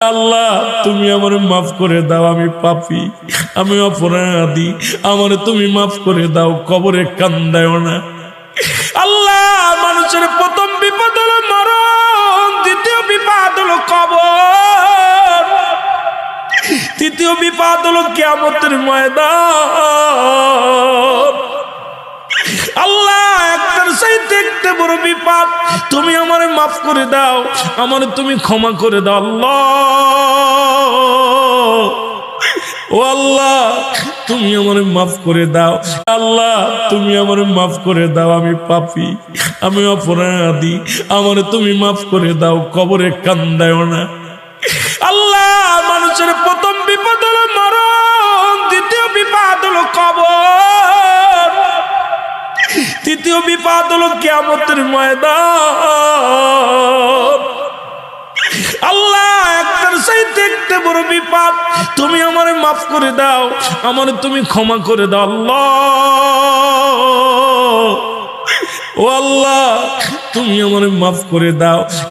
আল্লাহ তুমি আমার মাফ করে দাও, আমি পাপী, আমি অপরাধী, আমার তুমি মাফ করে দাও, কবরে কান্দায়ও না। আল্লাহ মানুষের প্রথম বিপদ হলো মরণ, দ্বিতীয় বিপদ হলো কবর, তৃতীয় বিপদ হলো কিয়ামতের ময়দান। আল্লাহ একটার চাইতে একটা বড় বিপদ, তুমি আমারে মাফ করে দাও, আমারে তুমি ক্ষমা করে দাও। আল্লাহ ও আল্লাহ তুমি আমারে মাফ করে দাও, আল্লাহ তুমি আমারে মাফ করে দাও, আমি পাপী, আমি অপরাধী, আমারে তুমি মাফ করে দাও, কবরে কান্দায়ও না। আল্লাহ মানুষের প্রথম বিপদ হলো মরণ, দ্বিতীয় বিপদ হলো কবর, তৃতীয় বিপদ হলো কিয়ামতের ময়দান। আল্লাহ একটার চাইতে একটা বড় বিপদ, তুমি আমারে মাফ করে দাও, আমারে তুমি ক্ষমা করে দাও। আল্লাহ ও আল্লাহ তুমি আমারে মাফ করে দাও।